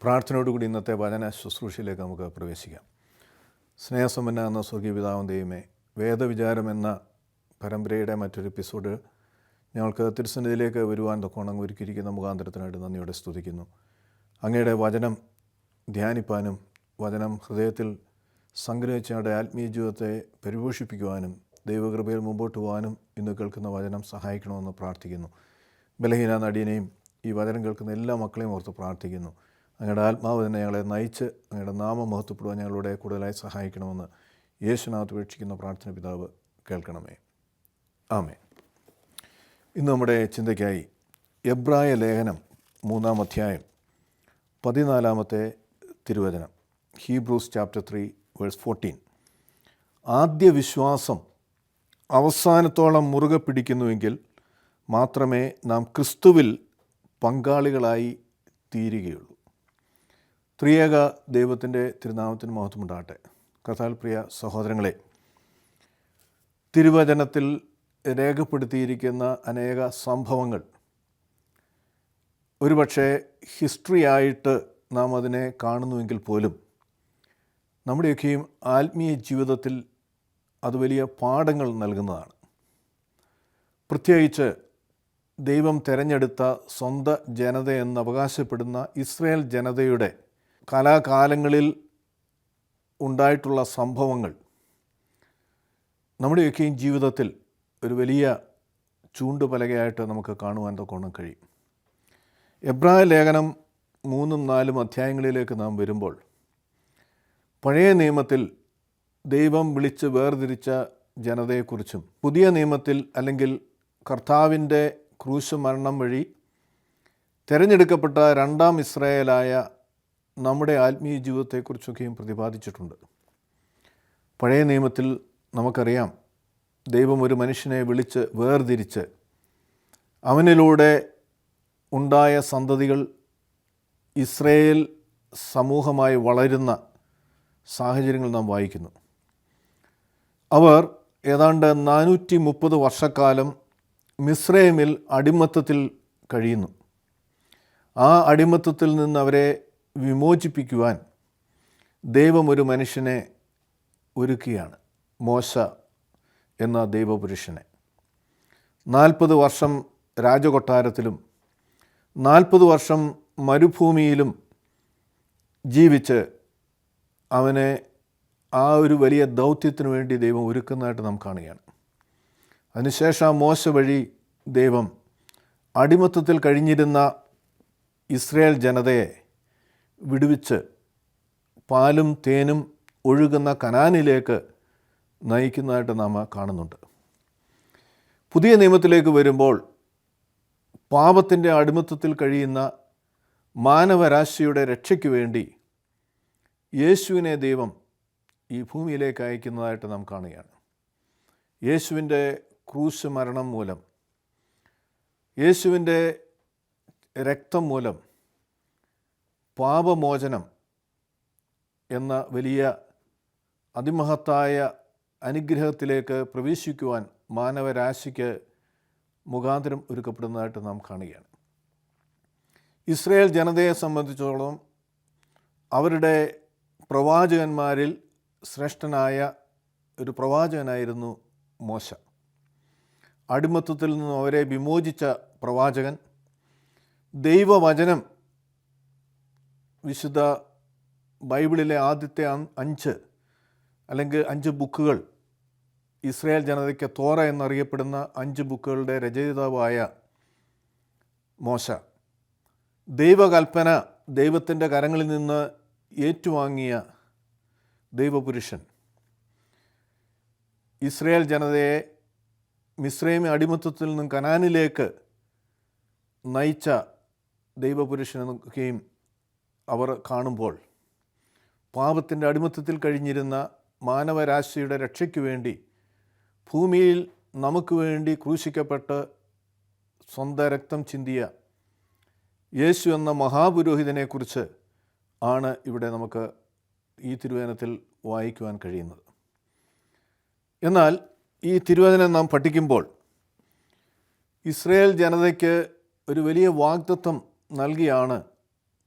പ്രാർത്ഥനയോടുകൂടി ഇന്നത്തെ വചന ശുശ്രൂഷയിലേക്ക് നമുക്ക് പ്രവേശിക്കാം. സ്നേഹസമ്പന്ന എന്ന സ്വർഗീയ പിതാവാം ദൈവമേ, വേദവിചാരം എന്ന പരമ്പരയുടെ മറ്റൊരു എപ്പിസോഡ് ഞങ്ങൾക്ക് തിരുസന്നിധിയിലേക്ക് വരുവാൻ തൊക്കോണം ഒരുക്കിയിരിക്കുന്ന മുഖാന്തരത്തിനായിട്ട് നന്ദിയോടെ സ്തുതിക്കുന്നു. അങ്ങയുടെ വചനം ധ്യാനിപ്പാനും വചനം ഹൃദയത്തിൽ സംഗ്രഹിച്ച് ഞങ്ങളുടെ ആത്മീയ ജീവിതത്തെ പരിപോഷിപ്പിക്കുവാനും ദൈവകൃപയിൽ മുമ്പോട്ട് പോകാനും ഇന്ന് കേൾക്കുന്ന വചനം സഹായിക്കണമെന്ന് പ്രാർത്ഥിക്കുന്നു. ബലഹീന നടിയനെയും ഈ വചനം കേൾക്കുന്ന എല്ലാ മക്കളെയും ഓർത്ത് പ്രാർത്ഥിക്കുന്നു. അങ്ങയുടെ ആത്മാവ് തന്നെ ഞങ്ങളെ നയിച്ച് അങ്ങയുടെ നാമം മഹത്വപ്പെടുവാൻ ഞങ്ങളുടെ കൂടുതലായി സഹായിക്കണമെന്ന് യേശുനാഥ് വീക്ഷിക്കുന്ന പ്രാർത്ഥന പിതാവ് കേൾക്കണമേ. ആമേൻ. ഇന്ന് നമ്മുടെ ചിന്തയ്ക്കായി എബ്രായ ലേഖനം 3-ാം അധ്യായം 14-ാമത്തെ തിരുവചനം, ഹീബ്രൂസ് ചാപ്റ്റർ 3 വേഴ്സ് 14. ആദ്യ വിശ്വാസം അവസാനത്തോളം മുറുകെ പിടിക്കുന്നുവെങ്കിൽ മാത്രമേ നാം ക്രിസ്തുവിൽ പങ്കാളികളായി തീരുകയുള്ളൂ. ത്രിയേക ദൈവത്തിൻ്റെ തിരുനാമത്തിന് മഹത്വമുണ്ടാകട്ടെ. കർത്താവിൽ പ്രിയ സഹോദരങ്ങളെ, തിരുവചനത്തിൽ രേഖപ്പെടുത്തിയിരിക്കുന്ന അനേക സംഭവങ്ങൾ ഒരുപക്ഷെ ഹിസ്റ്ററിയായിട്ട് നാം അതിനെ കാണുന്നുവെങ്കിൽ പോലും നമ്മുടെയൊക്കെയും ആത്മീയ ജീവിതത്തിൽ അത് വലിയ പാഠങ്ങൾ നൽകുന്നതാണ്. പ്രത്യേകിച്ച് ദൈവം തിരഞ്ഞെടുത്ത സ്വന്തം ജനതയെന്ന് അവകാശപ്പെടുന്ന ഇസ്രായേൽ ജനതയുടെ കാലാകാലങ്ങളിൽ ഉണ്ടായിട്ടുള്ള സംഭവങ്ങൾ നമ്മുടെയൊക്കെയും ജീവിതത്തിൽ ഒരു വലിയ ചൂണ്ടുപലകയായിട്ട് നമുക്ക് കാണുവാൻ തൊക്കണം കഴിയും. എബ്രായ ലേഖനം 3-4 അധ്യായങ്ങളിലേക്ക് നാം വരുമ്പോൾ പഴയ നിയമത്തിൽ ദൈവം വിളിച്ച് വേർതിരിച്ച ജനതയെക്കുറിച്ചും പുതിയ നിയമത്തിൽ അല്ലെങ്കിൽ കർത്താവിൻ്റെ ക്രൂശ് മരണം വഴി തിരഞ്ഞെടുക്കപ്പെട്ട രണ്ടാം ഇസ്രായേലായ നമ്മുടെ ആത്മീയ ജീവിതത്തെക്കുറിച്ചൊക്കെയും പ്രതിപാദിച്ചിട്ടുണ്ട്. പഴയ നിയമത്തിൽ നമുക്കറിയാം, ദൈവം ഒരു മനുഷ്യനെ വിളിച്ച് വേർതിരിച്ച് അവനിലൂടെ ഉണ്ടായ സന്തതികൾ ഇസ്രായേൽ സമൂഹമായി വളരുന്ന സാഹചര്യങ്ങൾ നാം വായിക്കുന്നു. അവർ ഏതാണ്ട് 430 വർഷക്കാലം മിസ്രൈമിൽ അടിമത്തത്തിൽ കഴിയുന്നു. ആ അടിമത്തത്തിൽ നിന്ന് അവരെ വിമോചിപ്പിക്കുവാൻ ദൈവം ഒരു മനുഷ്യനെ ഒരുക്കുകയാണ്, മോശ എന്ന ദൈവപുരുഷനെ. 40 വർഷം രാജകൊട്ടാരത്തിലും 40 വർഷം മരുഭൂമിയിലും ജീവിച്ച് അവനെ ആ ഒരു വലിയ ദൗത്യത്തിന് വേണ്ടി ദൈവം ഒരുക്കുന്നതായിട്ട് നാം കാണുകയാണ്. അതിനുശേഷം മോശ വഴി ദൈവം അടിമത്തത്തിൽ കഴിഞ്ഞിരുന്ന ഇസ്രായേൽ ജനതയെ വിടുവിച്ച് പാലും തേനും ഒഴുകുന്ന കനാനിലേക്ക് നയിക്കുന്നതായിട്ട് നാം കാണുന്നുണ്ട്. പുതിയ നിയമത്തിലേക്ക് വരുമ്പോൾ പാപത്തിൻ്റെ അടിമത്തത്തിൽ കഴിയുന്ന മാനവരാശിയുടെ രക്ഷയ്ക്ക് വേണ്ടി യേശുവിനെ ദൈവം ഈ ഭൂമിയിലേക്ക് അയക്കുന്നതായിട്ട് നാം കാണുകയാണ്. യേശുവിൻ്റെ ക്രൂശ് മരണം മൂലം, യേശുവിൻ്റെ രക്തം മൂലം പാപമോചനം എന്ന വലിയ അതിമഹത്തായ അനുഗ്രഹത്തിലേക്ക് പ്രവേശിക്കുവാൻ മാനവരാശിക്ക് മുഖാന്തരം ഒരുക്കപ്പെടുന്നതായിട്ട് നാം കാണുകയാണ്. ഇസ്രായേൽ ജനതയെ സംബന്ധിച്ചോളം അവരുടെ പ്രവാചകന്മാരിൽ ശ്രേഷ്ഠനായ ഒരു പ്രവാചകനായിരുന്നു മോശ. അടിമത്തത്തിൽ നിന്നും അവരെ വിമോചിച്ച പ്രവാചകൻ. ദൈവവചനം, വിശുദ്ധ ബൈബിളിലെ ആദ്യത്തെ 5 ബുക്കുകൾ, ഇസ്രായേൽ ജനതയ്ക്ക് തോറ എന്നറിയപ്പെടുന്ന 5 ബുക്കുകളുടെ രചയിതാവായ മോശ, ദൈവകൽപ്പന ദൈവത്തിൻ്റെ കരങ്ങളിൽ നിന്ന് ഏറ്റുവാങ്ങിയ ദൈവപുരുഷൻ, ഇസ്രായേൽ ജനതയെ മിസ്രൈമി അടിമത്തത്തിൽ നിന്നും കനാനിലേക്ക് നയിച്ച ദൈവപുരുഷനൊക്കെയും അവർ കാണുമ്പോൾ പാപത്തിൻ്റെ അടിമത്തത്തിൽ കഴിഞ്ഞിരുന്ന മാനവരാശിയുടെ രക്ഷയ്ക്ക് വേണ്ടി ഭൂമിയിൽ നമുക്ക് വേണ്ടി ക്രൂശിക്കപ്പെട്ട് സ്വന്തം രക്തം ചിന്തിയ യേശു എന്ന മഹാപുരോഹിതനെക്കുറിച്ച് ആണ് ഇവിടെ നമുക്ക് ഈ തിരുവചനത്തിൽ വായിക്കുവാൻ കഴിയുന്നത്. എന്നാൽ ഈ തിരുവചനം നാം പഠിക്കുമ്പോൾ ഇസ്രായേൽ ജനതയ്ക്ക് ഒരു വലിയ വാഗ്ദത്തം നൽകിയാണ്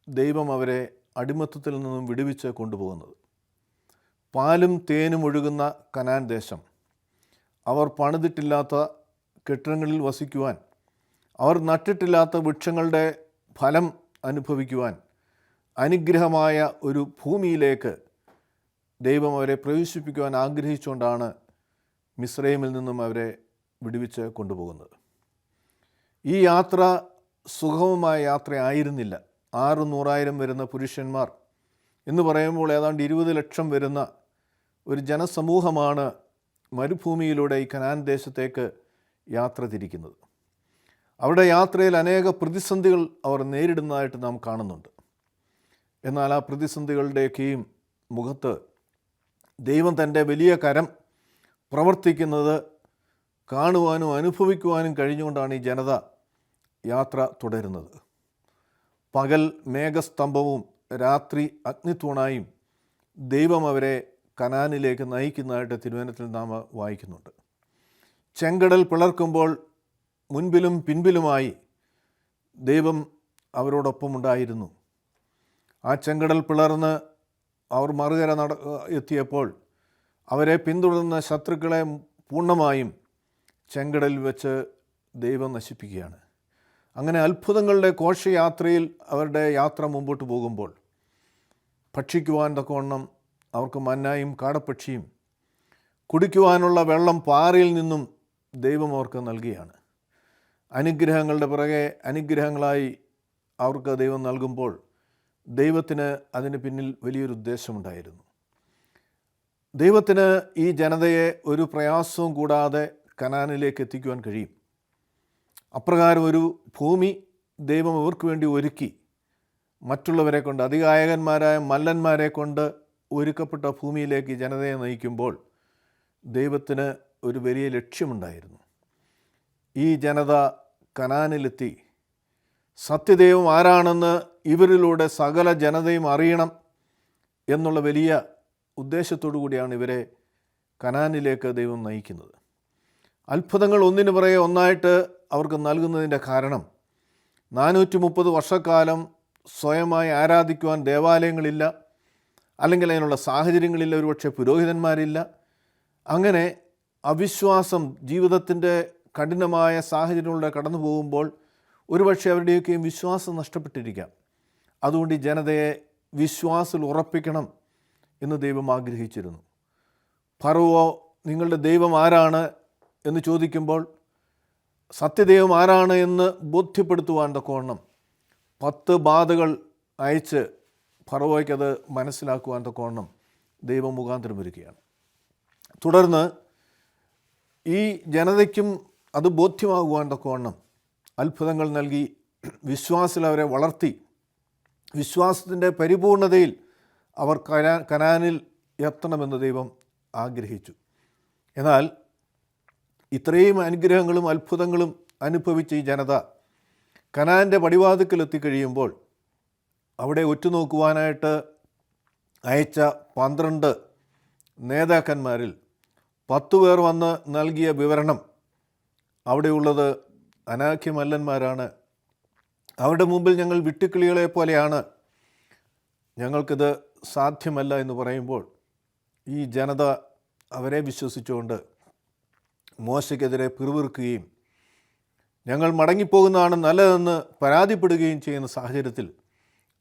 ദൈവം അവരെ അടിമത്തത്തിൽ നിന്നും വിടുവിച്ച് കൊണ്ടുപോകുന്നത്. പാലും തേനും ഒഴുകുന്ന കനാൻ ദേശം, അവർ പണിതിട്ടില്ലാത്ത കെട്ടിടങ്ങളിൽ വസിക്കുവാൻ, അവർ നട്ടിട്ടില്ലാത്ത വൃക്ഷങ്ങളുടെ ഫലം അനുഭവിക്കുവാൻ, അനുഗ്രഹമായ ഒരു ഭൂമിയിലേക്ക് ദൈവം അവരെ പ്രവേശിപ്പിക്കുവാൻ ആഗ്രഹിച്ചുകൊണ്ടാണ് മിസ്രൈമിൽ നിന്നും അവരെ വിടുവിച്ച് കൊണ്ടുപോകുന്നത്. ഈ യാത്ര സുഗമമായ യാത്രയായിരുന്നില്ല. 600,000 വരുന്ന പുരുഷന്മാർ എന്ന് പറയുമ്പോൾ ഏതാണ്ട് 20 ലക്ഷം വരുന്ന ഒരു ജനസമൂഹമാണ് മരുഭൂമിയിലൂടെ ഈ കനാൻ ദേശത്തേക്ക് യാത്ര തിരിക്കുന്നത്. അവരുടെ യാത്രയിൽ അനേക പ്രതിസന്ധികൾ അവർ നേരിടുന്നതായിട്ട് നാം കാണുന്നുണ്ട്. എന്നാൽ ആ പ്രതിസന്ധികളുടെയൊക്കെയും മുഖത്ത് ദൈവം തൻ്റെ വലിയ കരം പ്രവർത്തിക്കുന്നത് കാണുവാനും അനുഭവിക്കുവാനും കഴിഞ്ഞുകൊണ്ടാണ് ഈ ജനത യാത്ര തുടരുന്നത്. പകൽ മേഘസ്തംഭവും രാത്രി അഗ്നിത്തൂണായും ദൈവം അവരെ കനാനിലേക്ക് നയിക്കുന്നതായിട്ട് തിരുവചനത്തിൽ നാം വായിക്കുന്നുണ്ട്. ചെങ്കടൽ പിളർക്കുമ്പോൾ മുൻപിലും പിൻപിലുമായി ദൈവം അവരോടൊപ്പം ഉണ്ടായിരുന്നു. ആ ചെങ്കടൽ പിളർന്ന് അവർ മറുകര എത്തിയപ്പോൾ അവരെ പിന്തുടർന്ന ശത്രുക്കളെ പൂർണ്ണമായും ചെങ്കടലിൽ വെച്ച് ദൈവം നശിപ്പിക്കുകയാണ്. അങ്ങനെ അത്ഭുതങ്ങളുടെ ഘോഷയാത്രയിൽ അവരുടെ യാത്ര മുമ്പോട്ട് പോകുമ്പോൾ ഭക്ഷിക്കുവാൻ തക്കവണ്ണം അവർക്ക് മന്നായും കാടപ്പക്ഷിയും കുടിക്കുവാനുള്ള വെള്ളം പാറയിൽ നിന്നും ദൈവം അവർക്ക് നൽകുകയാണ്. അനുഗ്രഹങ്ങളുടെ പിറകെ അനുഗ്രഹങ്ങളായി അവർക്ക് ദൈവം നൽകുമ്പോൾ ദൈവത്തിന് അതിന് പിന്നിൽ വലിയൊരു ഉദ്ദേശമുണ്ടായിരുന്നു. ദൈവത്തിന് ഈ ജനതയെ ഒരു പ്രയാസവും കൂടാതെ കനാനിലേക്ക് എത്തിക്കുവാൻ കഴിയും. അപ്രകാരം ഒരു ഭൂമി ദൈവം ഇവർക്ക് വേണ്ടി ഒരുക്കി, മറ്റുള്ളവരെ കൊണ്ട്, അതികായകന്മാരായ മല്ലന്മാരെ കൊണ്ട് ഒരുക്കപ്പെട്ട ഭൂമിയിലേക്ക് ജനതയെ നയിക്കുമ്പോൾ ദൈവത്തിന് ഒരു വലിയ ലക്ഷ്യമുണ്ടായിരുന്നു. ഈ ജനത കനാനിലെത്തി സത്യദൈവം ആരാണെന്ന് ഇവരിലൂടെ സകല ജനതയും അറിയണം എന്നുള്ള വലിയ ഉദ്ദേശത്തോടു കൂടിയാണ് ഇവരെ കനാനിലേക്ക് ദൈവം നയിക്കുന്നത്. അത്ഭുതങ്ങൾ ഒന്നിനു പുറകെ ഒന്നായിട്ട് അവർക്ക് നൽകുന്നതിൻ്റെ കാരണം 430 വർഷക്കാലം സ്വയമായി ആരാധിക്കുവാൻ ദേവാലയങ്ങളില്ല, അല്ലെങ്കിൽ അതിനുള്ള സാഹചര്യങ്ങളില്ല, ഒരുപക്ഷെ പുരോഹിതന്മാരില്ല. അങ്ങനെ അവിശ്വാസം ജീവിതത്തിൻ്റെ കഠിനമായ സാഹചര്യങ്ങളിലൂടെ കടന്നു പോകുമ്പോൾ ഒരുപക്ഷെ അവരുടെയൊക്കെയും വിശ്വാസം നഷ്ടപ്പെട്ടിരിക്കാം. അതുകൊണ്ട് ഈ ജനതയെ വിശ്വാസത്തിൽ ഉറപ്പിക്കണം എന്ന് ദൈവം ആഗ്രഹിച്ചിരുന്നു. ഫറവോ നിങ്ങളുടെ ദൈവം ആരാണ് എന്ന് ചോദിക്കുമ്പോൾ സത്യദൈവം ആരാണ് എന്ന് ബോധ്യപ്പെടുത്തുവാൻ തക്കവണ്ണം 10 ബാധകൾ അയച്ച് ഫറവോയ്ക്കത് മനസ്സിലാക്കുവാൻ തക്കവണ്ണം ദൈവം മുഖാന്തരം ഒരുക്കുകയാണ്. തുടർന്ന് ഈ ജനതയ്ക്കും അത് ബോധ്യമാകുവാൻ തക്കവണ്ണം അത്ഭുതങ്ങൾ നൽകി വിശ്വാസത്തിൽ അവരെ വളർത്തി. വിശ്വാസത്തിൻ്റെ പരിപൂർണതയിൽ അവർ കനാനിൽ എത്തണമെന്ന് ദൈവം ആഗ്രഹിച്ചു. എന്നാൽ ഇത്രയും അനുഗ്രഹങ്ങളും അത്ഭുതങ്ങളും അനുഭവിച്ച ഈ ജനത കനാൻ്റെ പടിവാതിക്കൽ എത്തിക്കഴിയുമ്പോൾ അവിടെ ഒറ്റുനോക്കുവാനായിട്ട് അയച്ച 12 നേതാക്കന്മാരിൽ 10 പേർ വന്ന് നൽകിയ വിവരണം അവിടെയുള്ളത് അനാഖ്യമല്ലന്മാരാണ്. അവരുടെ മുമ്പിൽ ഞങ്ങൾ വിട്ടുക്കിളികളെ പോലെയാണ്, ഞങ്ങൾക്കിത് സാധ്യമല്ല എന്ന് പറയുമ്പോൾ ഈ ജനത അവരെ വിശ്വസിച്ചുകൊണ്ട് മോശയ്ക്കെതിരെ പിറുപിറുക്കുകയും ഞങ്ങൾ മടങ്ങിപ്പോകുന്നതാണ് നല്ലതെന്ന് പരാതിപ്പെടുകയും ചെയ്യുന്ന സാഹചര്യത്തിൽ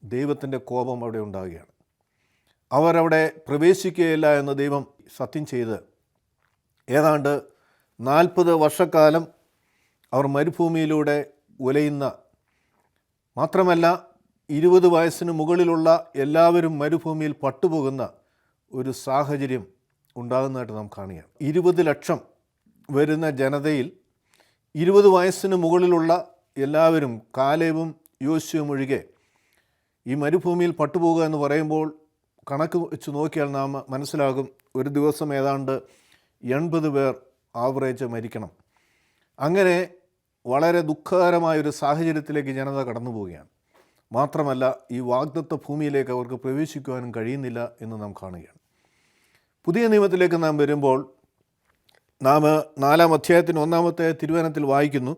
ദൈവത്തിൻ്റെ കോപം അവിടെ ഉണ്ടാവുകയാണ്. അവരവിടെ പ്രവേശിക്കുകയില്ല എന്ന് ദൈവം സത്യം ചെയ്ത് ഏതാണ്ട് 40 വർഷക്കാലം അവർ മരുഭൂമിയിലൂടെ ഉലയുന്ന, മാത്രമല്ല 20 വയസ്സിന് മുകളിലുള്ള എല്ലാവരും മരുഭൂമിയിൽ പട്ടുപോകുന്ന ഒരു സാഹചര്യം ഉണ്ടാകുന്നതായിട്ട് നാം കാണുകയാണ്. 20 ലക്ഷം വരുന്ന ജനതയിൽ 20 വയസ്സിന് മുകളിലുള്ള എല്ലാവരും, കാലേബും യോശുവയും ഒഴികെ, ഈ മരുഭൂമിയിൽ പട്ടുപോകുക എന്ന് പറയുമ്പോൾ കണക്ക് വെച്ച് നോക്കിയാൽ നാം മനസ്സിലാകും, ഒരു ദിവസം ഏതാണ്ട് 80 പേർ ആവറേജ് മരിക്കണം. അങ്ങനെ വളരെ ദുഃഖകരമായൊരു സാഹചര്യത്തിലേക്ക് ജനത കടന്നു പോവുകയാണ്. മാത്രമല്ല ഈ വാഗ്ദത്ത ഭൂമിയിലേക്ക് അവർക്ക് പ്രവേശിക്കുവാനും കഴിയുന്നില്ല എന്ന് നാം കാണുകയാണ്. പുതിയ നിയമത്തിലേക്ക് നാം വരുമ്പോൾ നാം 4-ാം അധ്യായത്തിന് 1-ാമത്തെ തിരുവചനത്തിൽ വായിക്കുന്നു,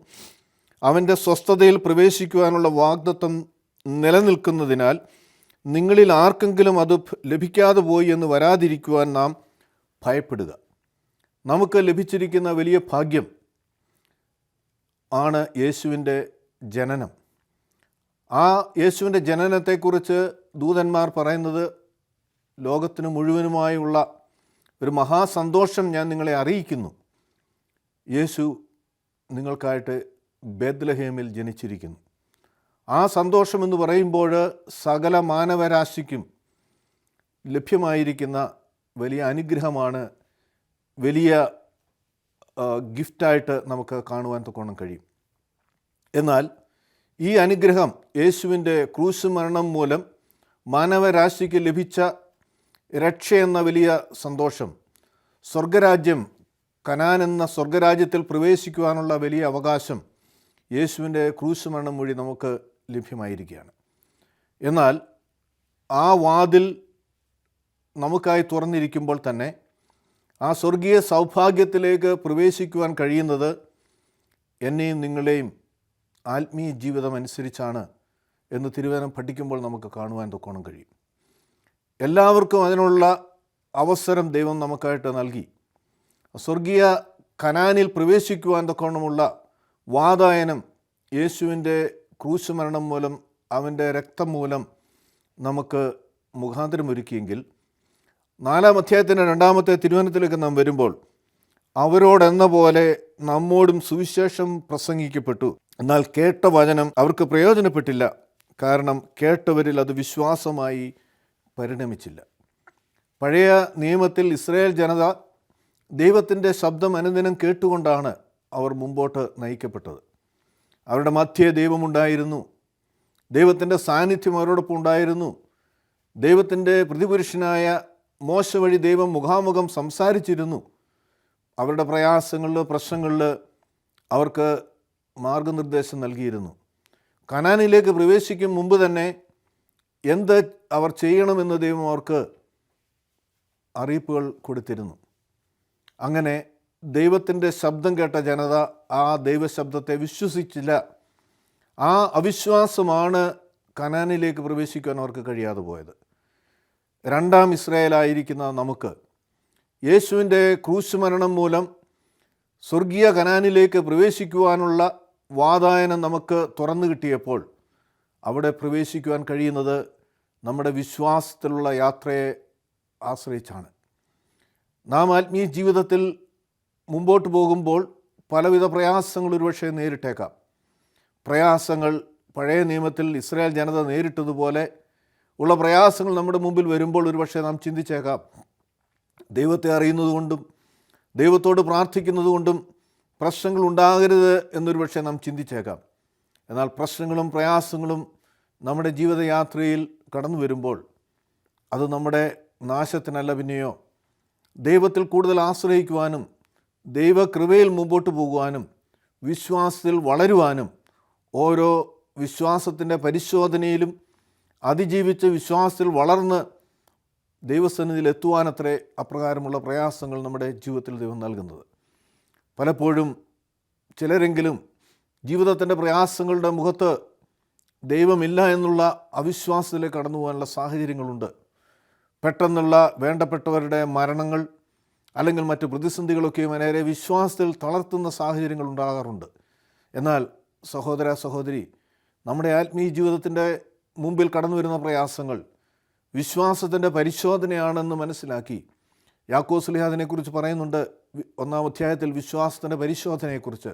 അവൻ്റെ സ്വസ്ഥതയിൽ പ്രവേശിക്കുവാനുള്ള വാഗ്ദത്തം നിലനിൽക്കുന്നതിനാൽ നിങ്ങളിൽ ആർക്കെങ്കിലും അത് ലഭിക്കാതെ പോയി എന്ന് വരാതിരിക്കുവാൻ നാം ഭയപ്പെടുക. നമുക്ക് ലഭിച്ചിരിക്കുന്ന വലിയ ഭാഗ്യം ആണ് യേശുവിൻ്റെ ജനനം. ആ യേശുവിൻ്റെ ജനനത്തെക്കുറിച്ച് ദൂതന്മാർ പറയുന്നത് ലോകത്തിന് മുഴുവനുമായുള്ള ഒരു മഹാസന്തോഷം ഞാൻ നിങ്ങളെ അറിയിക്കുന്നു. യേശു നിങ്ങൾക്കായിട്ട് ബേത്ലഹേമിൽ ജനിച്ചിരിക്കുന്നു. ആ സന്തോഷം എന്ന് പറയുമ്പോൾ സകല മാനവരാശിക്കും ലഭ്യമായിരിക്കുന്ന വലിയ അനുഗ്രഹമാണ്, വലിയ ഗിഫ്റ്റായിട്ട് നമുക്ക് കാണുവാൻ തക്കോണം കഴിയും. എന്നാൽ ഈ അനുഗ്രഹം, യേശുവിൻ്റെ ക്രൂശ് മരണം മൂലം മാനവരാശിക്ക് ലഭിച്ച രക്ഷയെന്ന വലിയ സന്തോഷം, സ്വർഗരാജ്യം, കനാൻ എന്ന സ്വർഗരാജ്യത്തിൽ പ്രവേശിക്കുവാനുള്ള വലിയ അവകാശം യേശുവിൻ്റെ ക്രൂശ് മരണം വഴി നമുക്ക് ലഭ്യമായിരിക്കുകയാണ്. എന്നാൽ ആ വാതിൽ നമുക്കായി തുറന്നിരിക്കുമ്പോൾ തന്നെ ആ സ്വർഗീയ സൗഭാഗ്യത്തിലേക്ക് പ്രവേശിക്കുവാൻ കഴിയുന്നത് എന്നെയും നിങ്ങളെയും ആത്മീയ ജീവിതം അനുസരിച്ചാണ് എന്ന് തിരുവചനം പഠിക്കുമ്പോൾ നമുക്ക് കാണുവാൻ തക്കോണം കഴിയും. എല്ലാവർക്കും അതിനുള്ള അവസരം ദൈവം നമുക്കായിട്ട് നൽകി. സ്വർഗീയ കനാനിൽ പ്രവേശിക്കുവാൻ തക്കോണമുള്ള വാതായനം യേശുവിൻ്റെ ക്രൂശ് മരണം മൂലം, അവൻ്റെ രക്തം മൂലം നമുക്ക് മുഖാന്തരമൊരുക്കിയെങ്കിൽ 4-ാം അധ്യായത്തിൻ്റെ 2-ാമത്തെ തിരുവചനത്തിലേക്ക് നാം വരുമ്പോൾ, അവരോടെന്ന പോലെ നമ്മോടും സുവിശേഷം പ്രസംഗിക്കപ്പെട്ടു, എന്നാൽ കേട്ട വചനം അവർക്ക് പ്രയോജനപ്പെട്ടില്ല, കാരണം കേട്ടവരിൽ അത് വിശ്വാസമായി പരിണമിച്ചില്ല. പഴയ നിയമത്തിൽ ഇസ്രായേൽ ജനത ദൈവത്തിൻ്റെ ശബ്ദം അനുദിനം കേട്ടുകൊണ്ടാണ് അവർ മുമ്പോട്ട് നയിക്കപ്പെട്ടത്. അവരുടെ മധ്യേ ദൈവമുണ്ടായിരുന്നു, ദൈവത്തിൻ്റെ സാന്നിധ്യം അവരോടൊപ്പം ഉണ്ടായിരുന്നു. ദൈവത്തിൻ്റെ പ്രതിപുരുഷനായ മോശ വഴി ദൈവം മുഖാമുഖം സംസാരിച്ചിരുന്നു. അവരുടെ പ്രയാസങ്ങളിൽ, പ്രശ്നങ്ങളിൽ അവർക്ക് മാർഗനിർദ്ദേശം നൽകിയിരുന്നു. കനാനിലേക്ക് പ്രവേശിക്കും മുമ്പ് തന്നെ എന്ത് അവർ ചെയ്യണമെന്ന് ദൈവം അവർക്ക് അറിയിപ്പുകൾ കൊടുത്തിരുന്നു. അങ്ങനെ ദൈവത്തിൻ്റെ ശബ്ദം കേട്ട ജനത ആ ദൈവശബ്ദത്തെ വിശ്വസിച്ചില്ല. ആ അവിശ്വാസമാണ് കനാനിലേക്ക് പ്രവേശിക്കുവാൻ അവർക്ക് കഴിയാതെ പോയത്. 2-ാം ഇസ്രായേലായിരിക്കുന്ന നമുക്ക് യേശുവിൻ്റെ ക്രൂശ് മരണം മൂലം സ്വർഗീയ കനാനിലേക്ക് പ്രവേശിക്കുവാനുള്ള വാതായനം നമുക്ക് തുറന്നു കിട്ടിയപ്പോൾ അവിടെ പ്രവേശിക്കുവാൻ കഴിയുന്നത് നമ്മുടെ വിശ്വാസത്തിലുള്ള യാത്രയെ ആശ്രയിച്ചാണ്. നാം ആത്മീയ ജീവിതത്തിൽ മുമ്പോട്ട് പോകുമ്പോൾ പലവിധ പ്രയാസങ്ങൾ ഒരുപക്ഷെ നേരിട്ടേക്കാം. പ്രയാസങ്ങൾ പഴയ നിയമത്തിൽ ഇസ്രായേൽ ജനത നേരിട്ടതുപോലെ ഉള്ള പ്രയാസങ്ങൾ നമ്മുടെ മുമ്പിൽ വരുമ്പോൾ ഒരുപക്ഷെ നാം ചിന്തിച്ചേക്കാം, ദൈവത്തെ അറിയുന്നതുകൊണ്ടും ദൈവത്തോട് പ്രാർത്ഥിക്കുന്നതുകൊണ്ടും പ്രശ്നങ്ങൾ ഉണ്ടാകരുത് എന്നൊരു പക്ഷേ നാം ചിന്തിച്ചേക്കാം. എന്നാൽ പ്രശ്നങ്ങളും പ്രയാസങ്ങളും നമ്മുടെ ജീവിതയാത്രയിൽ കടന്നു വരുമ്പോൾ അത് നമ്മുടെ നാശത്തിനല്ല, പിന്നെയോ ദൈവത്തിൽ കൂടുതൽ ആശ്രയിക്കുവാനും ദൈവകൃപയിൽ മുമ്പോട്ട് പോകുവാനും വിശ്വാസത്തിൽ വളരുവാനും ഓരോ വിശ്വാസത്തിൻ്റെ പരിശോധനയിലും അതിജീവിച്ച് വിശ്വാസത്തിൽ വളർന്ന് ദൈവസന്നിധിയിൽ എത്തുവാനത്രേ അപ്രകാരമുള്ള പ്രയാസങ്ങൾ നമ്മുടെ ജീവിതത്തിൽ ദൈവം നൽകുന്നത്. പലപ്പോഴും ചിലരെങ്കിലും ജീവിതത്തിൻ്റെ പ്രയാസങ്ങളുടെ മുഖത്ത് ദൈവമില്ല എന്നുള്ള അവിശ്വാസത്തിലേക്ക് കടന്നു പോകാനുള്ള സാഹചര്യങ്ങളുണ്ട്. പെട്ടെന്നുള്ള വേണ്ടപ്പെട്ടവരുടെ മരണങ്ങൾ അല്ലെങ്കിൽ മറ്റ് പ്രതിസന്ധികളൊക്കെ നേരെ വിശ്വാസത്തിൽ തളർത്തുന്ന സാഹചര്യങ്ങൾ ഉണ്ടാകാറുണ്ട്. എന്നാൽ സഹോദര സഹോദരി, നമ്മുടെ ആത്മീയ ജീവിതത്തിൻ്റെ മുമ്പിൽ കടന്നു വരുന്ന പ്രയാസങ്ങൾ വിശ്വാസത്തിൻ്റെ പരിശോധനയാണെന്ന് മനസ്സിലാക്കി യാക്കോബ് ശ്ലീഹ അതിനെക്കുറിച്ച് പറയുന്നുണ്ട്. 1-ാം അധ്യായത്തിൽ വിശ്വാസത്തിൻ്റെ പരിശോധനയെക്കുറിച്ച്.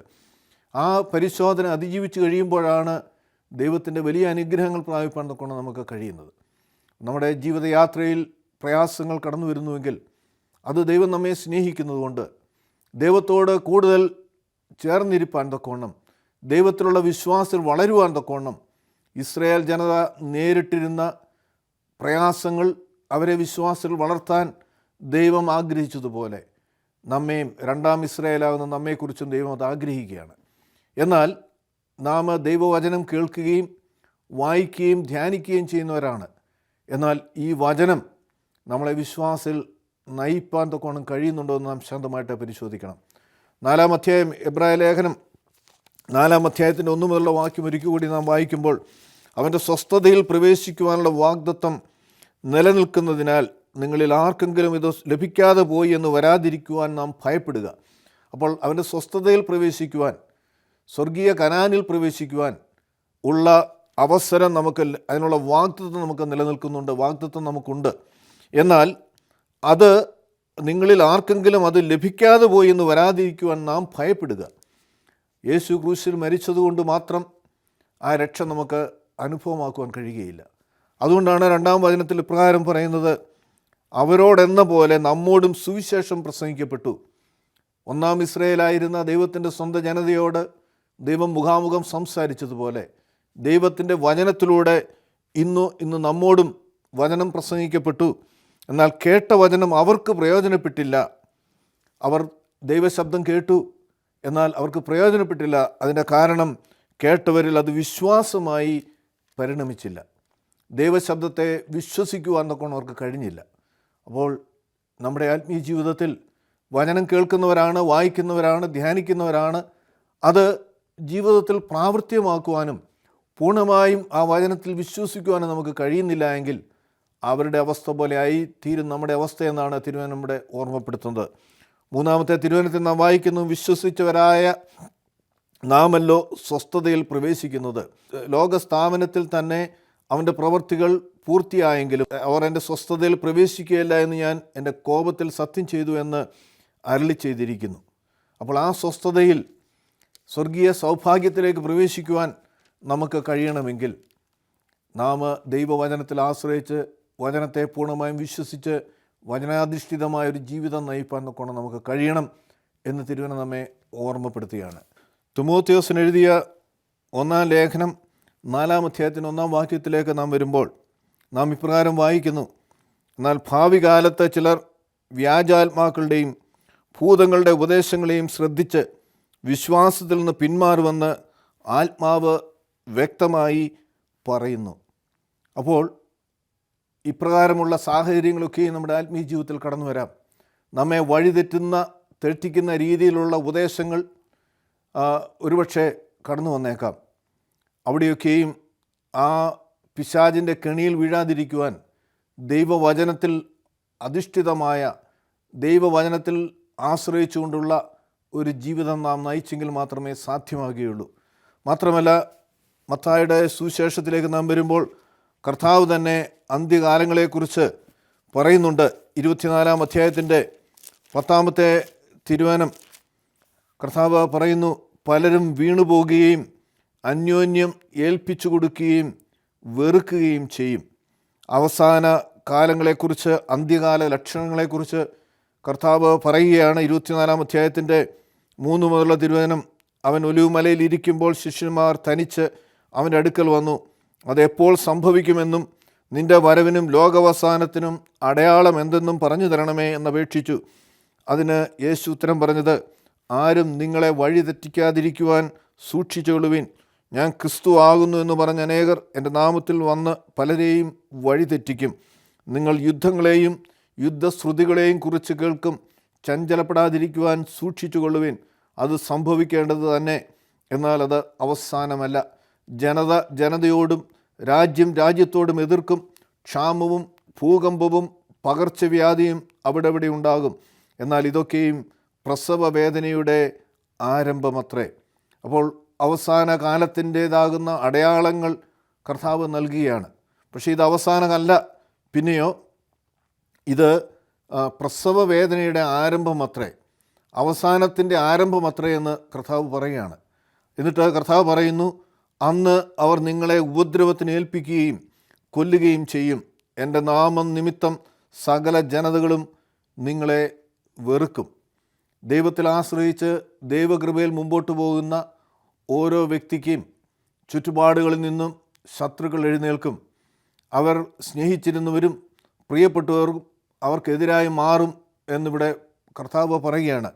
ആ പരിശോധന അതിജീവിച്ച് കഴിയുമ്പോഴാണ് ദൈവത്തിൻ്റെ വലിയ അനുഗ്രഹങ്ങൾ പ്രാപിപ്പാൻ കൊണ്ട് നമുക്ക് കഴിയുന്നത്. നമ്മുടെ ജീവിതയാത്രയിൽ പ്രയാസങ്ങൾ കടന്നു വരുന്നുവെങ്കിൽ അത് ദൈവം നമ്മെ സ്നേഹിക്കുന്നതുകൊണ്ട് ദൈവത്തോട് കൂടുതൽ ചേർന്നിരിപ്പാൻ തക്കവണ്ണം, ദൈവത്തിലുള്ള വിശ്വാസത്തിൽ വളരുവാൻ തക്കവണ്ണം ഇസ്രായേൽ ജനത നേരിട്ടിരുന്ന പ്രയാസങ്ങൾ അവരെ വിശ്വാസത്തിൽ വളർത്താൻ ദൈവം ആഗ്രഹിച്ചതുപോലെ നമ്മെയും 2-ാം ഇസ്രായേലാകുന്ന നമ്മെക്കുറിച്ചും ദൈവം അത് ആഗ്രഹിക്കുകയാണ്. എന്നാൽ നാം ദൈവവചനം കേൾക്കുകയും വായിക്കുകയും ധ്യാനിക്കുകയും ചെയ്യുന്നവരാണ്. എന്നാൽ ഈ വചനം നമ്മളെ വിശ്വാസത്തിൽ നയിപ്പാൻ തക്കവണ്ണം കഴിയുന്നുണ്ടോ എന്ന് നാം ശാന്തമായിട്ട് പരിശോധിക്കണം. 4-ാം അധ്യായം എബ്രായ ലേഖനം 4-ാം അധ്യായത്തിൻ്റെ 1 മുതലുള്ള വാക്യം ഒരിക്കൽ കൂടി നാം വായിക്കുമ്പോൾ, അവൻ്റെ സ്വസ്ഥതയിൽ പ്രവേശിക്കുവാനുള്ള വാഗ്ദത്തം നിലനിൽക്കുന്നതിനാൽ നിങ്ങളിൽ ആർക്കെങ്കിലും ഇത് ലഭിക്കാതെ പോയി എന്ന് വരാതിരിക്കുവാൻ നാം ഭയപ്പെടുക. അപ്പോൾ അവൻ്റെ സ്വസ്ഥതയിൽ പ്രവേശിക്കുവാൻ, സ്വർഗീയ കനാനിൽ പ്രവേശിക്കുവാൻ ഉള്ള അവസരം നമുക്ക്, അതിനുള്ള വാഗ്ദത്തം നമുക്ക് നിലനിൽക്കുന്നുണ്ട്, വാഗ്ദത്തം നമുക്കുണ്ട്. എന്നാൽ അത് നിങ്ങളിൽ ആർക്കെങ്കിലും അത് ലഭിക്കാതെ പോയി എന്ന് വരാതിരിക്കുവാൻ നാം ഭയപ്പെടുക. യേശു ക്രൂശിൽ മരിച്ചതുകൊണ്ട് മാത്രം ആ രക്ഷ നമുക്ക് അനുഭവമാക്കുവാൻ കഴിയുകയില്ല. അതുകൊണ്ടാണ് 2-ാം വചനത്തിൽ ഇപ്രകാരം പറയുന്നത്, അവരോടെന്ന പോലെ നമ്മോടും സുവിശേഷം പ്രസംഗിക്കപ്പെട്ടു. 1-ാം ഇസ്രായേലായിരുന്ന ദൈവത്തിൻ്റെ സ്വന്തം ജനതയോട് ദൈവം മുഖാമുഖം സംസാരിച്ചതുപോലെ ദൈവത്തിൻ്റെ വചനത്തിലൂടെ ഇന്ന് നമ്മോടും വചനം പ്രസംഗിക്കപ്പെട്ടു. എന്നാൽ കേട്ട വചനം അവർക്ക് പ്രയോജനപ്പെട്ടില്ല. അവർ ദൈവശബ്ദം കേട്ടു, എന്നാൽ അവർക്ക് പ്രയോജനപ്പെട്ടില്ല. അതിൻ്റെ കാരണം കേട്ടവരിൽ അത് വിശ്വാസമായി പരിണമിച്ചില്ല. ദൈവശബ്ദത്തെ വിശ്വസിക്കുവാൻ തൊക്കെ അവർക്ക് കഴിഞ്ഞില്ല. അപ്പോൾ നമ്മുടെ ആത്മീയ ജീവിതത്തിൽ വചനം കേൾക്കുന്നവരാണ്, വായിക്കുന്നവരാണ്, ധ്യാനിക്കുന്നവരാണ്. അത് ജീവിതത്തിൽ പ്രാവർത്തികമാക്കുവാനും പൂർണ്ണമായും ആ വചനത്തിൽ വിശ്വസിക്കുവാനും നമുക്ക് കഴിയുന്നില്ല എങ്കിൽ അവരുടെ അവസ്ഥ പോലെ ആയി തീരും നമ്മുടെ അവസ്ഥയെന്നാണ് തിരുവചനം നമ്മുടെ ഓർമ്മപ്പെടുത്തുന്നത്. 3-ാമത്തെ തിരുവചനത്തിൽ നാം വായിക്കുന്നു, വിശ്വസിച്ചവരായ നാമല്ലോ സ്വസ്ഥതയിൽ പ്രവേശിക്കുന്നത്. ലോകസ്ഥാപനത്തിൽ തന്നെ അവൻ്റെ പ്രവൃത്തികൾ പൂർത്തിയായെങ്കിലും അവർ എൻ്റെ സ്വസ്ഥതയിൽ പ്രവേശിക്കുകയില്ല എന്ന് ഞാൻ എൻ്റെ കോപത്തിൽ സത്യം ചെയ്തു എന്ന് അരുളി ചെയ്തിരിക്കുന്നു. അപ്പോൾ ആ സ്വസ്ഥതയിൽ, സ്വർഗീയ സൗഭാഗ്യത്തിലേക്ക് പ്രവേശിക്കുവാൻ നമുക്ക് കഴിയണമെങ്കിൽ നാം ദൈവവചനത്തിൽ ആശ്രയിച്ച് വചനത്തെ പൂർണ്ണമായും വിശ്വസിച്ച് വചനാധിഷ്ഠിതമായൊരു ജീവിതം നയിപ്പാൻ കൊണ്ട് നമുക്ക് കഴിയണം എന്ന് തിരുവചനം നമ്മെ ഓർമ്മപ്പെടുത്തുകയാണ്. തിമോഥെയോസിന് എഴുതിയ 1-ാം ലേഖനം 4-ാം അധ്യായത്തിന് 1-ാം വാക്യത്തിലേക്ക് നാം വരുമ്പോൾ നാം ഇപ്രകാരം വായിക്കുന്നു, എന്നാൽ ഭാവി കാലത്ത് ചിലർ വ്യാജാത്മാക്കളുടെയും ഭൂതങ്ങളുടെ ഉപദേശങ്ങളെയും ശ്രദ്ധിച്ച് വിശ്വാസത്തിൽ നിന്ന് പിന്മാറുമെന്ന് ആത്മാവ് വ്യക്തമായി പറയുന്നു. അപ്പോൾ ഇപ്രകാരമുള്ള സാഹചര്യങ്ങളൊക്കെ നമ്മുടെ ആത്മീയ ജീവിതത്തിൽ കടന്നു വരാം. നമ്മെ തെറ്റിക്കുന്ന രീതിയിലുള്ള ഉപദേശങ്ങൾ ഒരുപക്ഷെ കടന്നു വന്നേക്കാം. അവിടെയൊക്കെയും ആ പിശാചിൻ്റെ കെണിയിൽ വീഴാതിരിക്കുവാൻ ദൈവവചനത്തിൽ അധിഷ്ഠിതമായ, ദൈവവചനത്തിൽ ആശ്രയിച്ചുകൊണ്ടുള്ള ഒരു ജീവിതം നാം നയിച്ചെങ്കിൽ മാത്രമേ സാധ്യമാകുകയുള്ളൂ. മാത്രമല്ല, മത്തായിയുടെ സുവിശേഷത്തിലേക്ക് നാം വരുമ്പോൾ കർത്താവ് തന്നെ അന്ത്യകാലങ്ങളെക്കുറിച്ച് പറയുന്നുണ്ട്. 24-ാം അധ്യായത്തിൻ്റെ 10-ാമത്തെ തിരുവചനം കർത്താവ് പറയുന്നു, പലരും വീണുപോകുകയും അന്യോന്യം ഏൽപ്പിച്ചു കൊടുക്കുകയും വെറുക്കുകയും ചെയ്യും. അവസാന കാലങ്ങളെക്കുറിച്ച്, അന്ത്യകാല ലക്ഷണങ്ങളെക്കുറിച്ച് കർത്താവ് പറയുകയാണ്. 24-ാം അധ്യായത്തിൻ്റെ 3 മുതലുള്ള തിരുവചനം, അവൻ ഒലിവുമലയിൽ ഇരിക്കുമ്പോൾ ശിഷ്യന്മാർ തനിച്ച് അവൻ്റെ അടുക്കൽ വന്നു. അതെപ്പോൾ സംഭവിക്കുമെന്നും നിൻ്റെ വരവിനും ലോകാവസാനത്തിനും അടയാളം എന്തെന്നും പറഞ്ഞു തരണമേ എന്നപേക്ഷിച്ചു. അതിന് യേശു ഉത്തരം പറഞ്ഞത്, ആരും നിങ്ങളെ വഴി തെറ്റിക്കാതിരിക്കുവാൻ സൂക്ഷിച്ചുകൊള്ളുവിൻ. ഞാൻ ക്രിസ്തു ആകുന്നു എന്ന് പറഞ്ഞ അനേകർ എൻ്റെ നാമത്തിൽ വന്ന് പലരെയും വഴി തെറ്റിക്കും. നിങ്ങൾ യുദ്ധങ്ങളെയും യുദ്ധശ്രുതികളെയും കുറിച്ച് കേൾക്കും. ചഞ്ചലപ്പെടാതിരിക്കുവാൻ സൂക്ഷിച്ചുകൊള്ളുവിൻ. അത് സംഭവിക്കേണ്ടത് തന്നെ, എന്നാൽ അത് അവസാനമല്ല. ജനത ജനതയോടും രാജ്യം രാജ്യത്തോടും എതിർക്കും. ക്ഷാമവും ഭൂകമ്പവും പകർച്ചവ്യാധിയും അവിടെ ഉണ്ടാകും. എന്നാൽ ഇതൊക്കെയും പ്രസവ വേദനയുടെ ആരംഭമത്രേ. അപ്പോൾ അവസാന കാലത്തിൻ്റേതാകുന്ന അടയാളങ്ങൾ കർത്താവ് നൽകുകയാണ്. പക്ഷേ ഇത് അവസാനമല്ല, പിന്നെയോ ഇത് പ്രസവ വേദനയുടെ ആരംഭമത്രേ, അവസാനത്തിൻ്റെ ആരംഭമത്രേ എന്ന് കർത്താവ് പറയുകയാണ്. എന്നിട്ട് കർത്താവ് പറയുന്നു, അന്ന് അവർ നിങ്ങളെ ഉപദ്രവത്തിന് ഏൽപ്പിക്കുകയും കൊല്ലുകയും ചെയ്യും. എൻ്റെ നാമം നിമിത്തം സകല ജനതകളും നിങ്ങളെ വെറുക്കും. ദൈവത്തിൽ ആശ്രയിച്ച് ദൈവകൃപയിൽ മുമ്പോട്ട് പോകുന്ന ഓരോ വ്യക്തിക്കും ചുറ്റുപാടുകളിൽ നിന്നും ശത്രുക്കൾ എഴുന്നേൽക്കും. അവർ സ്നേഹിച്ചിരുന്നവരും പ്രിയപ്പെട്ടവരും അവർക്കെതിരായി മാറും എന്നിവിടെ കർത്താവ് പറയുകയാണ്.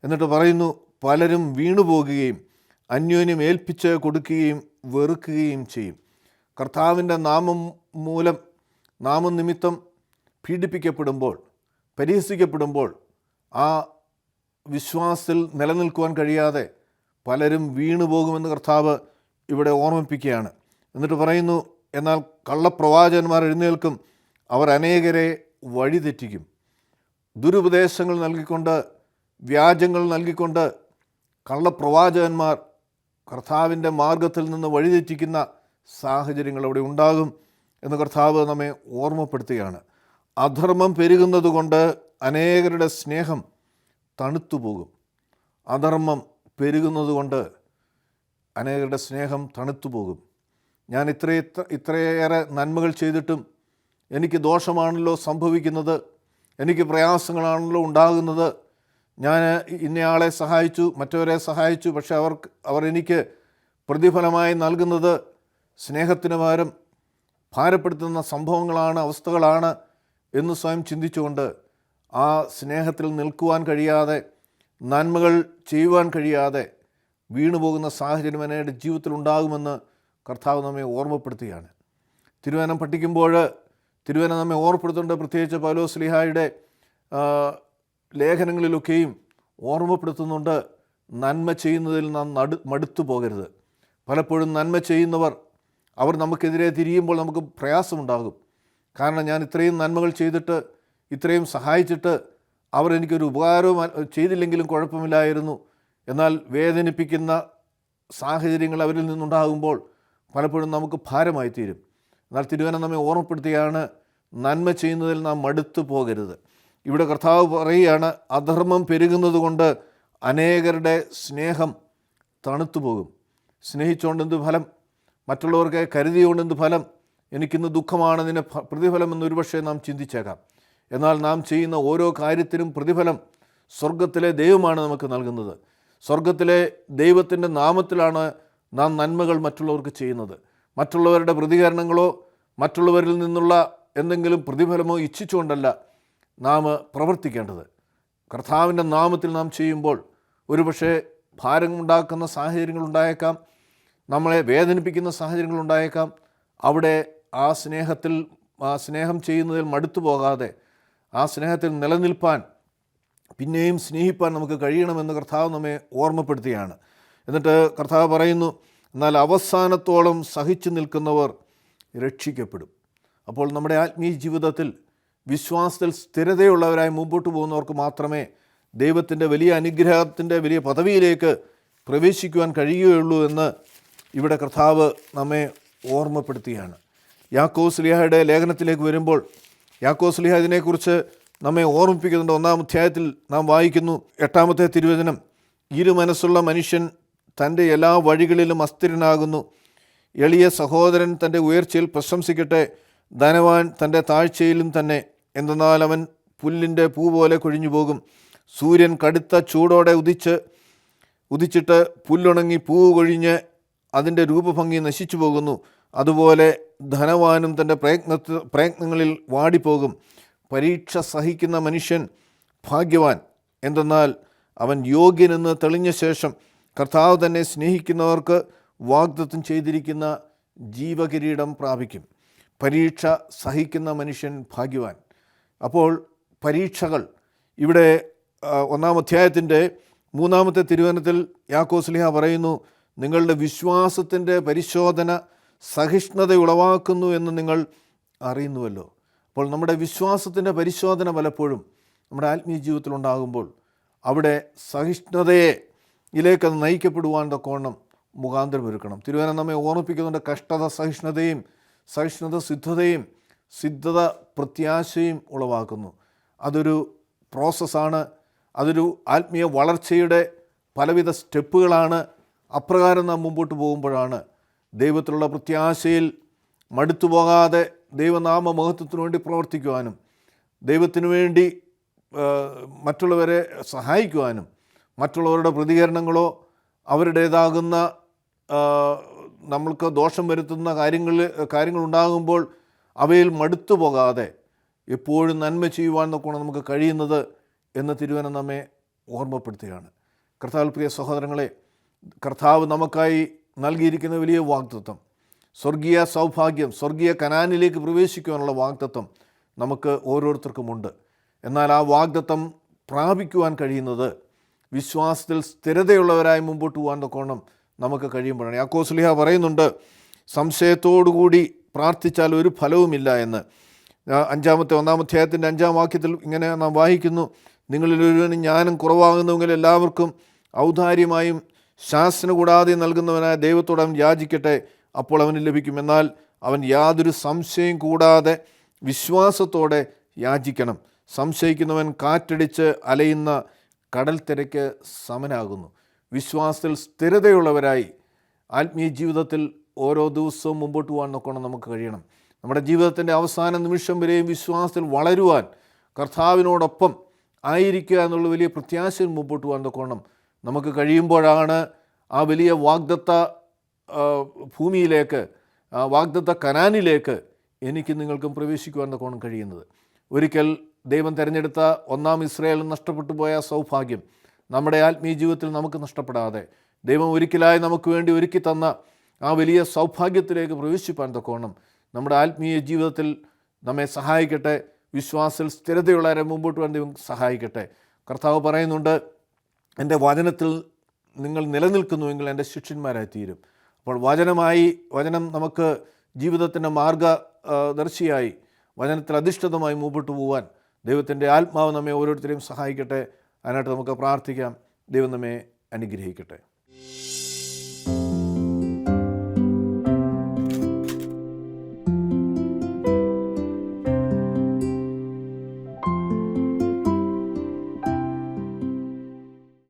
എന്നിട്ട് പറയുന്നു, പലരും വീണുപോകുകയും അന്യോന്യം ഏൽപ്പിച്ച് കൊടുക്കുകയും വെറുക്കുകയും ചെയ്യും. കർത്താവിൻ്റെ നാമം നിമിത്തം പീഡിപ്പിക്കപ്പെടുമ്പോൾ, പരിഹസിക്കപ്പെടുമ്പോൾ ആ വിശ്വാസത്തിൽ നിലനിൽക്കുവാൻ കഴിയാതെ പലരും വീണുപോകുമെന്ന് കർത്താവ് ഇവിടെ ഓർമ്മിപ്പിക്കുകയാണ്. എന്നിട്ട് പറയുന്നു, എന്നാൽ കള്ളപ്രവാചകന്മാർ എഴുന്നേൽക്കും, അവർ അനേകരെ വഴിതെറ്റിക്കും. ദുരുപദേശങ്ങൾ നൽകിക്കൊണ്ട്, വ്യാജങ്ങൾ നൽകിക്കൊണ്ട് കള്ളപ്രവാചകന്മാർ കർത്താവിൻ്റെ മാർഗത്തിൽ നിന്ന് വഴിതെറ്റിക്കുന്ന സാഹചര്യങ്ങൾ അവിടെ ഉണ്ടാകും എന്ന് കർത്താവ് നമ്മെ ഓർമ്മപ്പെടുത്തുകയാണ്. അധർമ്മം പെരുകുന്നത് കൊണ്ട് അനേകരുടെ സ്നേഹം തണുത്തുപോകും. അധർമ്മം പെരുകുന്നത് കൊണ്ട് അനേകരുടെ സ്നേഹം തണുത്തുപോകും. ഞാൻ ഇത്രയേറെ നന്മകൾ ചെയ്തിട്ടും എനിക്ക് ദോഷമാണല്ലോ സംഭവിക്കുന്നത്, എനിക്ക് പ്രയാസങ്ങളാണല്ലോ ഉണ്ടാകുന്നത്. ഞാൻ ഇന്നയാളെ സഹായിച്ചു, മറ്റവരെ സഹായിച്ചു, പക്ഷെ അവർ എനിക്ക് പ്രതിഫലമായി നൽകുന്നത് സ്നേഹത്തിന് പകരം ഭാരപ്പെടുത്തുന്ന സംഭവങ്ങളാണ്, അവസ്ഥകളാണ് എന്ന് സ്വയം ചിന്തിച്ചുകൊണ്ട് ആ സ്നേഹത്തിൽ നിൽക്കുവാൻ കഴിയാതെ, നന്മകൾ ചെയ്യുവാൻ കഴിയാതെ വീണുപോകുന്ന സാഹചര്യം എൻ്റെ ജീവിതത്തിൽ ഉണ്ടാകുമെന്ന് കർത്താവ് നമ്മെ ഓർമ്മപ്പെടുത്തുകയാണ്. തിരുവചനം പഠിക്കുമ്പോൾ തിരുവചനം നമ്മെ ഓർമ്മപ്പെടുത്തുന്നുണ്ട്. പ്രത്യേകിച്ച് പൗലോസ് ശ്ലീഹായുടെ ലേഖനങ്ങളിലൊക്കെയും ഓർമ്മപ്പെടുത്തുന്നുണ്ട്, നന്മ ചെയ്യുന്നതിൽ നാം മടുത്തു പോകരുത്. പലപ്പോഴും നന്മ ചെയ്യുന്നവർ അവർ നമുക്കെതിരെ തിരിയുമ്പോൾ നമുക്ക് പ്രയാസമുണ്ടാകും. കാരണം ഞാൻ ഇത്രയും നന്മകൾ ചെയ്തിട്ട്, ഇത്രയും സഹായിച്ചിട്ട് അവർ എനിക്കൊരു ഉപകാരവും ചെയ്തില്ലെങ്കിലും കുഴപ്പമില്ലായിരുന്നു. എന്നാൽ വേദനിപ്പിക്കുന്ന സാഹചര്യങ്ങൾ അവരിൽ നിന്നുണ്ടാകുമ്പോൾ പലപ്പോഴും നമുക്ക് ഭാരമായി തീരും. എന്നാൽ തിരുവചനം നമ്മെ ഓർമ്മപ്പെടുത്തുകയാണ്, നന്മ ചെയ്യുന്നതിൽ നാം മടുത്തു പോകരുത്. ഇവിടെ കർത്താവ് പറയുകയാണ്, അധർമ്മം പെരുകുന്നത് കൊണ്ട് അനേകരുടെ സ്നേഹം തണുത്തുപോകും. സ്നേഹിച്ചുകൊണ്ട് എന്ത് ഫലം? മറ്റുള്ളവർക്ക് കരുതിയുകൊണ്ട് എന്ത് ഫലം? എനിക്കിന്ന് ദുഃഖമാണ് ഇതിന് പ്രതിഫലമെന്ന് ഒരുപക്ഷെ നാം ചിന്തിച്ചേക്കാം. എന്നാൽ നാം ചെയ്യുന്ന ഓരോ കാര്യത്തിനും പ്രതിഫലം സ്വർഗത്തിലെ ദൈവമാണ് നമുക്ക് നൽകുന്നത്. സ്വർഗത്തിലെ ദൈവത്തിൻ്റെ നാമത്തിലാണ് നാം നന്മകൾ മറ്റുള്ളവർക്ക് ചെയ്യുന്നത്. മറ്റുള്ളവരുടെ പ്രതികരണങ്ങളോ മറ്റുള്ളവരിൽ നിന്നുള്ള എന്തെങ്കിലും പ്രതിഫലമോ ഇച്ഛിച്ചുകൊണ്ടല്ല നാം പ്രവർത്തിക്കേണ്ടത്. കർത്താവിൻ്റെ നാമത്തിൽ നാം ചെയ്യുമ്പോൾ ഒരുപക്ഷെ ഭാരമുണ്ടാക്കുന്ന സാഹചര്യങ്ങളുണ്ടായേക്കാം, നമ്മളെ വേദനിപ്പിക്കുന്ന സാഹചര്യങ്ങളുണ്ടായേക്കാം. അവിടെ ആ സ്നേഹം ചെയ്യുന്നതിൽ മടുത്തു പോകാതെ ആ സ്നേഹത്തിൽ നിലനിൽപ്പാൻ, പിന്നെയും സ്നേഹിപ്പാൻ നമുക്ക് കഴിയണമെന്ന് കർത്താവ് നമ്മെ ഓർമ്മപ്പെടുത്തുകയാണ്. എന്നിട്ട് കർത്താവ് പറയുന്നു, എന്നാൽ അവസാനത്തോളം സഹിച്ചു നിൽക്കുന്നവർ രക്ഷിക്കപ്പെടും. അപ്പോൾ നമ്മുടെ ആത്മീയ ജീവിതത്തിൽ വിശ്വാസത്തിൽ സ്ഥിരതയുള്ളവരായി മുമ്പോട്ട് പോകുന്നവർക്ക് മാത്രമേ ദൈവത്തിൻ്റെ വലിയ അനുഗ്രഹത്തിൻ്റെ വലിയ പദവിയിലേക്ക് പ്രവേശിക്കുവാൻ കഴിയുകയുള്ളൂ എന്ന് ഇവിടെ കർത്താവ് നമ്മെ ഓർമ്മപ്പെടുത്തുകയാണ്. യാക്കോബ് ശ്ലീഹായുടെ ലേഖനത്തിലേക്ക് വരുമ്പോൾ യാക്കോബ് ശ്ലീഹ ഇതിനെക്കുറിച്ച് നമ്മെ ഓർമ്മിപ്പിക്കുന്നുണ്ട്. 1-ാം അധ്യായത്തിൽ നാം വായിക്കുന്നു, 8-ാമത്തെ തിരുവചനം, ഇരുമനസ്സുള്ള മനുഷ്യൻ തൻ്റെ എല്ലാ വഴികളിലും അസ്ഥിരനാകുന്നു. എളിയ സഹോദരൻ തൻ്റെ ഉയർച്ചയിൽ പ്രശംസിക്കട്ടെ, ധനവാൻ തൻ്റെ താഴ്ചയിലും തന്നെ. എന്തെന്നാൽ അവൻ പുല്ലിൻ്റെ പൂ പോലെ കൊഴിഞ്ഞു പോകും. സൂര്യൻ കടുത്ത ചൂടോടെ ഉദിച്ചിട്ട് പുല്ലുണങ്ങി പൂവ് കൊഴിഞ്ഞ് അതിൻ്റെ രൂപഭംഗി നശിച്ചു പോകുന്നു. അതുപോലെ ധനവാനും തൻ്റെ പ്രയത്നങ്ങളിൽ വാടിപ്പോകും. പരീക്ഷ സഹിക്കുന്ന മനുഷ്യൻ ഭാഗ്യവാൻ. എന്തെന്നാൽ അവൻ യോഗ്യനെന്ന് തെളിഞ്ഞ ശേഷം കർത്താവ് തന്നെ സ്നേഹിക്കുന്നവർക്ക് വാഗ്ദത്തം ചെയ്തിരിക്കുന്ന ജീവകിരീടം പ്രാപിക്കും. പരീക്ഷ സഹിക്കുന്ന മനുഷ്യൻ ഭാഗ്യവാൻ. അപ്പോൾ പരീക്ഷകൾ ഇവിടെ 1-ാം അധ്യായത്തിൻ്റെ 3-ാമത്തെ തിരുവചനത്തിൽ യാക്കോബ് ശ്ലീഹ പറയുന്നു, നിങ്ങളുടെ വിശ്വാസത്തിൻ്റെ പരിശോധന സഹിഷ്ണുത ഉളവാക്കുന്നു എന്ന് നിങ്ങൾ അറിയുന്നുവല്ലോ. അപ്പോൾ നമ്മുടെ വിശ്വാസത്തിൻ്റെ പരിശോധന പലപ്പോഴും നമ്മുടെ ആത്മീയ ജീവിതത്തിലുണ്ടാകുമ്പോൾ അവിടെ സഹിഷ്ണുതയിലേക്ക് നയിക്കപ്പെടുവാൻ തക്കവണ്ണം മുഖാന്തരം ഒരുക്കണം. തിരുവചനം നമ്മെ ഓർമ്മിപ്പിക്കുന്നുണ്ട്, കഷ്ടത സഹിഷ്ണുതയും, സഹിഷ്ണുത സിദ്ധതയും, സിദ്ധത പ്രത്യാശയും ഉളവാക്കുന്നു. അതൊരു പ്രോസസ്സാണ്, അതൊരു ആത്മീയ വളർച്ചയുടെ പലവിധ സ്റ്റെപ്പുകളാണ്. അപ്രകാരം നാം മുമ്പോട്ട് പോകുമ്പോഴാണ് ദൈവത്തിലുള്ള പ്രത്യാശയിൽ മടുത്തു പോകാതെ ദൈവനാമ മഹത്വത്തിനു വേണ്ടി പ്രവർത്തിക്കുവാനും ദൈവത്തിനു വേണ്ടി മറ്റുള്ളവരെ സഹായിക്കുവാനും മറ്റുള്ളവരുടെ പ്രതികരണങ്ങളോ അവരുടേതാകുന്ന നമ്മൾക്ക് ദോഷം വരുത്തുന്ന കാര്യങ്ങളുണ്ടാകുമ്പോൾ അവയിൽ മടുത്തു പോകാതെ എപ്പോഴും നന്മ ചെയ്യുവാൻ നോക്കണം നമുക്ക് കഴിയുന്നത് എന്ന് തിരുവചനം നമ്മെ ഓർമ്മപ്പെടുത്തുകയാണ്. കർത്താവിൽ പ്രിയ സഹോദരങ്ങളെ, കർത്താവ് നമുക്കായി നൽകിയിരിക്കുന്ന വലിയ വാഗ്ദത്തം, സ്വർഗീയ സൗഭാഗ്യം, സ്വർഗീയ കനാനിലേക്ക് പ്രവേശിക്കുവാനുള്ള വാഗ്ദത്തം നമുക്ക് ഓരോരുത്തർക്കുമുണ്ട്. എന്നാൽ ആ വാഗ്ദത്തം പ്രാപിക്കുവാൻ കഴിയുന്നത് വിശ്വാസത്തിൽ സ്ഥിരതയുള്ളവരായി മുമ്പോട്ട് പോകാൻ തക്കോണം നമുക്ക് കഴിയുമ്പോഴാണ്. യാക്കോബ് ശ്ലീഹ പറയുന്നുണ്ട്, സംശയത്തോടുകൂടി പ്രാർത്ഥിച്ചാൽ ഒരു ഫലവുമില്ല എന്ന് 1 അധ്യായത്തിൻ്റെ 5 വാക്യത്തിൽ ഇങ്ങനെ നാം വായിക്കുന്നു. നിങ്ങളിൽ ഒരുവനും ജ്ഞാനം കുറവാകുന്നുവെങ്കിൽ എല്ലാവർക്കും ഔദാര്യമായും ശാസന കൂടാതെ നൽകുന്നവനായ ദൈവത്തോട് അവൻ യാചിക്കട്ടെ, അപ്പോൾ അവന് ലഭിക്കും. എന്നാൽ അവൻ യാതൊരു സംശയം കൂടാതെ വിശ്വാസത്തോടെ യാചിക്കണം. സംശയിക്കുന്നവൻ കാറ്റടിച്ച് അലയുന്ന കടൽ തിരയ്ക്ക് സമനാകുന്നു. വിശ്വാസത്തിൽ സ്ഥിരതയുള്ളവരായി ആത്മീയ ജീവിതത്തിൽ ഓരോ ദിവസവും മുമ്പോട്ട് പോകാൻ നോക്കണം നമുക്ക് കഴിയണം. നമ്മുടെ ജീവിതത്തിൻ്റെ അവസാന നിമിഷം വരെയും വിശ്വാസത്തിൽ വളരുവാൻ, കർത്താവിനോടൊപ്പം ആയിരിക്കുക എന്നുള്ള വലിയ പ്രത്യാശയിൽ മുമ്പോട്ട് പോകാൻ നോക്കണം നമുക്ക് കഴിയുമ്പോഴാണ് ആ വലിയ വാഗ്ദത്ത ഭൂമിയിലേക്ക്, വാഗ്ദത്ത കനാനിലേക്ക് എനിക്ക് നിങ്ങൾക്കും പ്രവേശിക്കുവാൻ നോക്കണം കഴിയുന്നത്. ഒരിക്കൽ ദൈവം തിരഞ്ഞെടുത്ത 1 ഇസ്രായേൽ നഷ്ടപ്പെട്ടു പോയ സൗഭാഗ്യം നമ്മുടെ ആത്മീയ ജീവിതത്തിൽ നമുക്ക് നഷ്ടപ്പെടാതെ ദൈവം ഒരിക്കലായി നമുക്ക് വേണ്ടി ഒരുക്കി തന്ന ആ വലിയ സൗഭാഗ്യത്തിലേക്ക് പ്രവേശിപ്പാൻ തക്കോണം നമ്മുടെ ആത്മീയ ജീവിതത്തിൽ നമ്മെ സഹായിക്കട്ടെ. വിശ്വാസത്തിൽ സ്ഥിരതയുള്ളവരെ മുമ്പോട്ട് വേണ്ടി സഹായിക്കട്ടെ. കർത്താവ് പറയുന്നുണ്ട്, എൻ്റെ വചനത്തിൽ നിങ്ങൾ നിലനിൽക്കുന്നുവെങ്കിൽ എൻ്റെ ശിഷ്യന്മാരായി തീരും. അപ്പോൾ വചനം നമുക്ക് ജീവിതത്തിൻ്റെ മാർഗദർശിയായി, വചനത്തിൽ അധിഷ്ഠിതമായി മുമ്പോട്ട് പോകാൻ ദൈവത്തിൻ്റെ ആത്മാവ് നമ്മെ ഓരോരുത്തരെയും സഹായിക്കട്ടെ. അതിനായിട്ട് നമുക്ക് പ്രാർത്ഥിക്കാം. ദൈവം നമ്മെ അനുഗ്രഹിക്കട്ടെ.